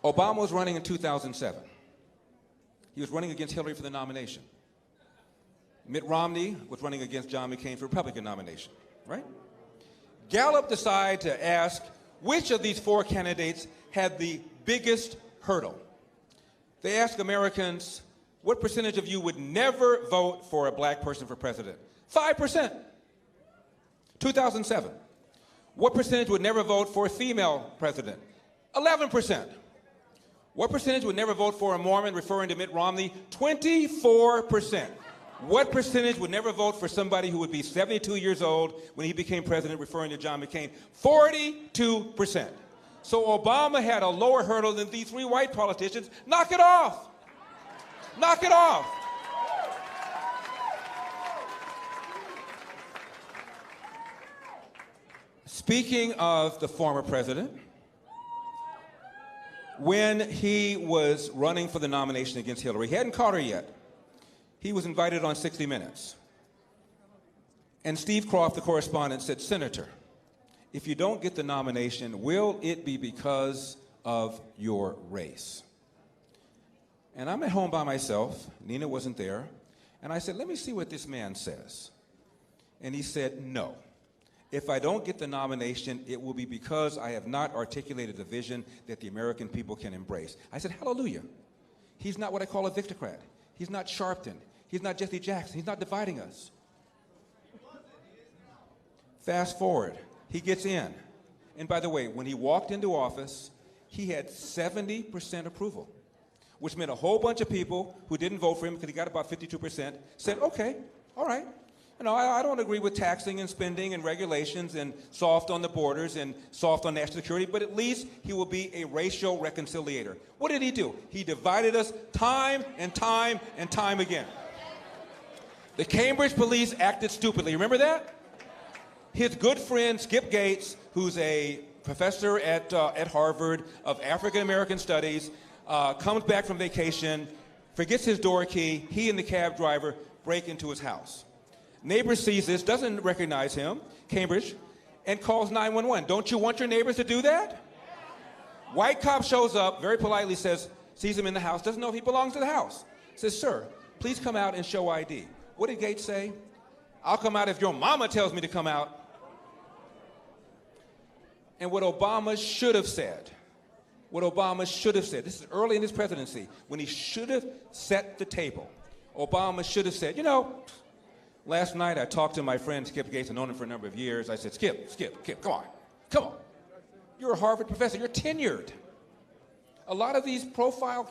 Obama was running in 2007. He was running against Hillary for the nomination. Mitt Romney was running against John McCain for the Republican nomination, right? Gallup decided to ask which of these four candidates had the biggest hurdle. They asked Americans, what percentage of you would never vote for a black person for president? 5%. 2007. What percentage would never vote for a female president? 11%. What percentage would never vote for a Mormon, referring to Mitt Romney? 24%. What percentage would never vote for somebody who would be 72 years old when he became president, referring to John McCain? 42%. So Obama had a lower hurdle than these three white politicians. Knock it off. Knock it off. Speaking of the former president, when he was running for the nomination against Hillary, he hadn't caught her yet. He was invited on 60 Minutes. And Steve Croft, the correspondent, said, Senator, if you don't get the nomination, will it be because of your race? And I'm at home by myself. Nina wasn't there. And I said, let me see what this man says. And he said, no. If I don't get the nomination, it will be because I have not articulated the vision that the American people can embrace. I said, hallelujah. He's not what I call a victocrat. He's not Sharpton. He's not Jesse Jackson. He's not dividing us. Fast forward. He gets in. And by the way, when he walked into office, he had 70% approval, which meant a whole bunch of people who didn't vote for him because he got about 52% said, okay, all right. You know, I don't agree with taxing and spending and regulations and soft on the borders and soft on national security, but at least he will be a racial reconciliator. What did he do? He divided us time and time and time again. The Cambridge police acted stupidly. Remember that? His good friend, Skip Gates, who's a professor at Harvard of African American studies, comes back from vacation, forgets his door key. He and the cab driver break into his house. Neighbor sees this, doesn't recognize him, Cambridge, and calls 911. Don't you want your neighbors to do that? White cop shows up, very politely sees him in the house, doesn't know if he belongs to the house. Says, sir, please come out and show ID. What did Gates say? I'll come out if your mama tells me to come out. And what Obama should have said, this is early in his presidency, when he should have set the table, Obama should have said, you know, last night I talked to my friend Skip Gates, I've known him for a number of years. I said, Skip, come on. You're a Harvard professor, you're tenured. A lot of these high-profile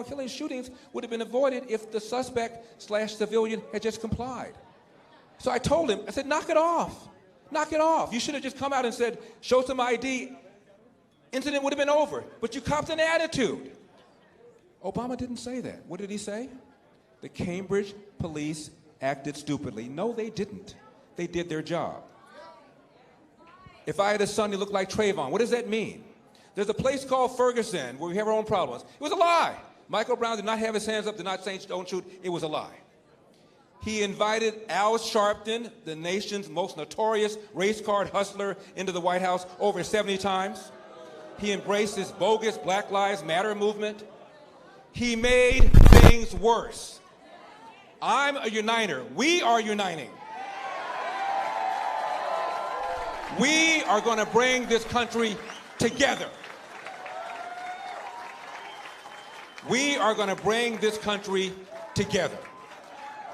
killings, shootings would have been avoided if the suspect/civilian had just complied. So I told him, I said, knock it off. Knock it off. You should have just come out and said, show some ID. Incident would have been over. But you copped an attitude. Obama didn't say that. What did he say? The Cambridge police acted stupidly. No, they didn't. They did their job. If I had a son who looked like Trayvon, what does that mean? There's a place called Ferguson where we have our own problems. It was a lie. Michael Brown did not have his hands up, did not say don't shoot. It was a lie. He invited Al Sharpton, the nation's most notorious race card hustler, into the White House over 70 times. He embraced this bogus Black Lives Matter movement. He made things worse. I'm a uniter. We are uniting. We are going to bring this country together. We are going to bring this country together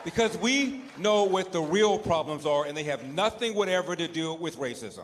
because we know what the real problems are, and they have nothing whatever to do with racism.